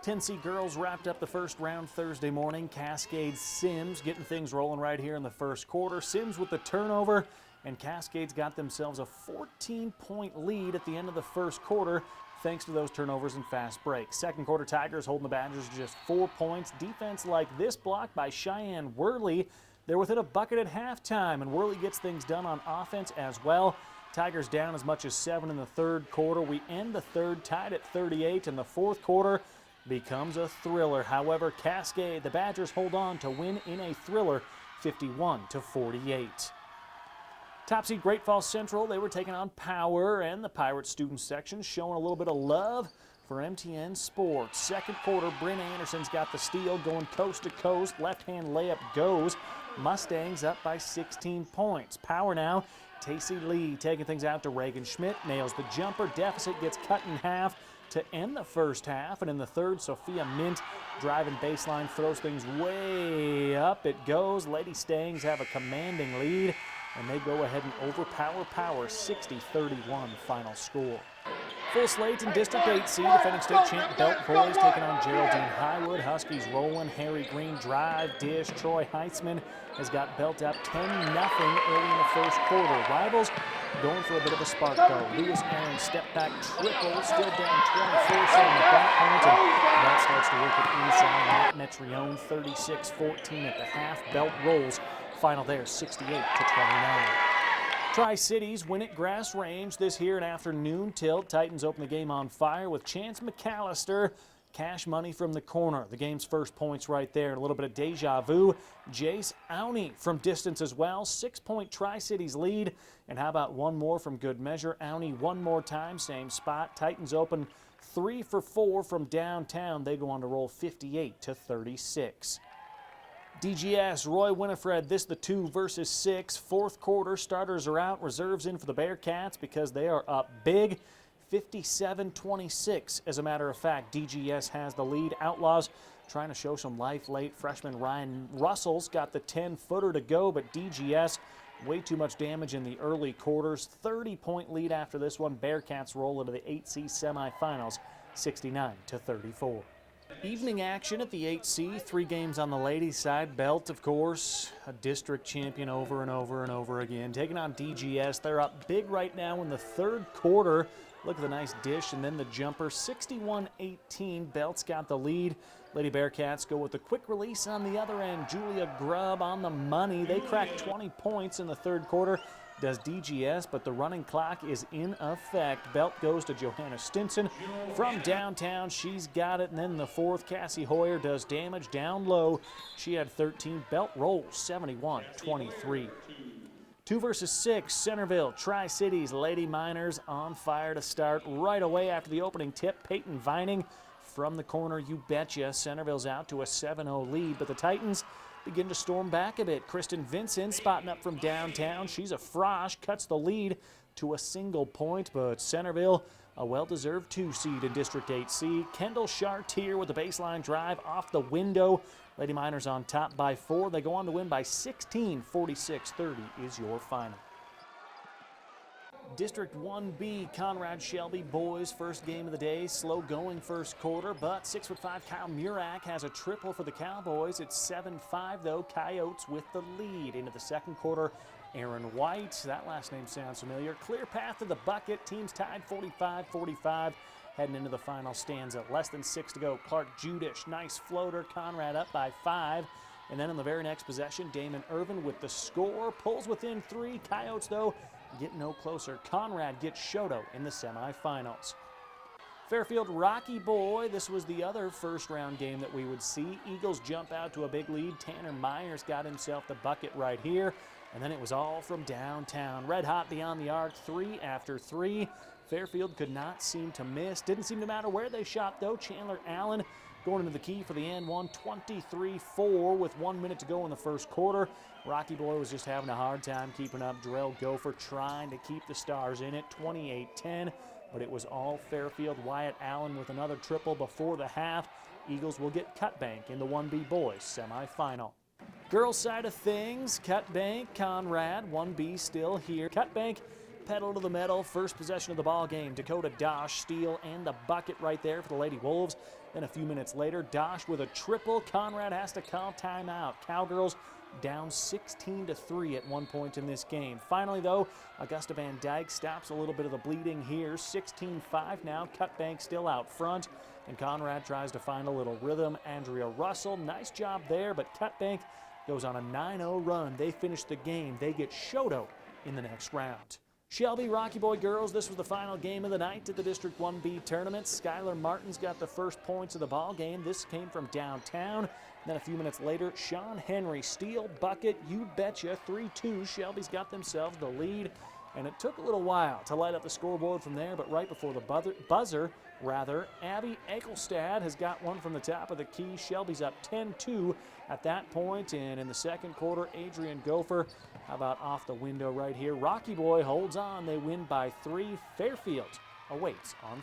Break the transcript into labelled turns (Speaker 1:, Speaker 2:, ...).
Speaker 1: 10C girls wrapped up the first round Thursday morning. Cascade Sims getting things rolling right here in the first quarter. Sims with the turnover, and Cascade's got themselves a 14-point lead at the end of the first quarter thanks to those turnovers and fast breaks. Second quarter, Tigers holding the Badgers to just 4 points. Defense like this block by Cheyenne Worley. They're within a bucket at halftime, and Worley gets things done on offense as well. Tigers down as much as 7 in the third quarter. We end the third tied at 38, and the fourth quarter becomes a thriller. However, Cascade, the Badgers hold on to win in a thriller, 51-48. Top seed Great Falls Central, they were taking on Power, and the Pirate student section showing a little bit of love for MTN Sports. Second quarter, Bryn Anderson's got the steal, going coast to coast. Left-hand layup goes. Mustangs up by 16 points. Power now. Tacey Lee taking things out to Reagan Schmidt, nails the jumper. Deficit gets cut in half to end the first half, and in the third, Sophia Mint driving baseline, throws things way up. It goes. Lady Stangs have a commanding lead, and they go ahead and overpower Power, 60-31 final score. Full slate in District 8C, defending state champ Belt Boys taking on Geraldine Highwood. Huskies Rowland, Harry Green drive, dish. Troy Heitzman has got Belt up 10-0 early in the first quarter. Rivals going for a bit of a spark though. Lewis Aaron step back triple, still down 24-7 at that point, and that starts to work it inside. Matt Metrione 36-14 at the half. Belt rolls. Final there 68-29. Tri-Cities win at Grass Range. This here an afternoon tilt. Titans open the game on fire with Chance McAllister. Cash money from the corner. The game's first points right there. A little bit of deja vu. Jace Auney from distance as well. 6-point Tri-Cities lead. And how about one more from good measure? Auney one more time, same spot. Titans open 3 for 4 from downtown. They go on to roll 58-36. DGS, Roy Winifred, this the 2 versus 6. Fourth quarter, starters are out, reserves in for the Bearcats because they are up big. 57-26, as a matter of fact. DGS has the lead. Outlaws trying to show some life late. Freshman Ryan Russell's got the 10-footer to go, but DGS way too much damage in the early quarters. 30-point lead after this one. Bearcats roll into the 8C semifinals, 69-34. Evening action at the 8C, 3 games on the ladies' side. Belt, of course, a district champion over and over and over again. Taking on DGS, they're up big right now in the third quarter. Look at the nice dish and then the jumper, 61-18. Belt's got the lead. Lady Bearcats go with a quick release on the other end. Julia Grubb on the money. They crack 20 points in the third quarter. Does DGS, but the running clock is in effect. Belt goes to Johanna Stinson from downtown. She's got it. And then the fourth, Cassie Hoyer does damage down low. She had 13. Belt rolls 71-23. 2 versus 6, Centreville, Tri-Cities, Lady Miners on fire to start right away after the opening tip. Peyton Vining from the corner, you betcha. Centreville's out to a 7-0 lead, but the Titans begin to storm back a bit. Kristen Vincent spotting up from downtown. She's a frosh, cuts the lead to a single point, but Centreville, a well-deserved 2 seed in District 8C. Kendall Chartier with a baseline drive off the window. Lady Miners on top by 4. They go on to win by 16. 46-30 is your final. District 1B, Conrad Shelby boys, first game of the day. Slow going first quarter, but 6'5" Kyle Murak has a triple for the Cowboys. It's 7-5 though. Coyotes with the lead into the second quarter. Aaron White, that last name sounds familiar. Clear path to the bucket. Teams tied 45-45. Heading into the final stanza. Less than 6 to go. Clark Judish, nice floater. Conrad up by 5. And then in the very next possession, Damon Irvin with the score. Pulls within 3. Coyotes, though, get no closer. Conrad gets Shoto in the semifinals. Fairfield Rocky Boy, this was the other first-round game that we would see. Eagles jump out to a big lead. Tanner Myers got himself the bucket right here. And then it was all from downtown. Red hot beyond the arc, 3 after 3. Fairfield could not seem to miss. Didn't seem to matter where they shot, though. Chandler Allen going into the key for the and one, 23-4 with 1 minute to go in the first quarter. Rocky Boy was just having a hard time keeping up. Jarrell Gopher trying to keep the Stars in it, 28-10, but it was all Fairfield. Wyatt Allen with another triple before the half. Eagles will get Cutbank in the 1B boys semifinal. Girls' side of things, Cutbank, Conrad, 1B still here. Cutbank pedal to the metal. First possession of the ball game. Dakota Dosh, steal and the bucket right there for the Lady Wolves. Then a few minutes later, Dosh with a triple. Conrad has to call timeout. Cowgirls down 16-3 at one point in this game. Finally, though, Augusta Van Dyke stops a little bit of the bleeding here. 16-5 now. Cutbank still out front, and Conrad tries to find a little rhythm. Andrea Russell, nice job there, but Cutbank goes on a 9-0 run. They finish the game. They get Shoto in the next round. Shelby Rocky Boy girls, this was the final game of the night at the District 1B tournament. Skylar Martin's got the first points of the ball game. This came from downtown. Then a few minutes later, Sean Henry, steal, bucket, you betcha, 3-2. Shelby's got themselves the lead, and it took a little while to light up the scoreboard from there, but right before the buzzer, Abby Eichelstad has got one from the top of the key. Shelby's up 10-2 at that point, and in the second quarter, Adrian Gopher, how about off the window right here? Rocky Boy holds on. They win by 3. Fairfield awaits on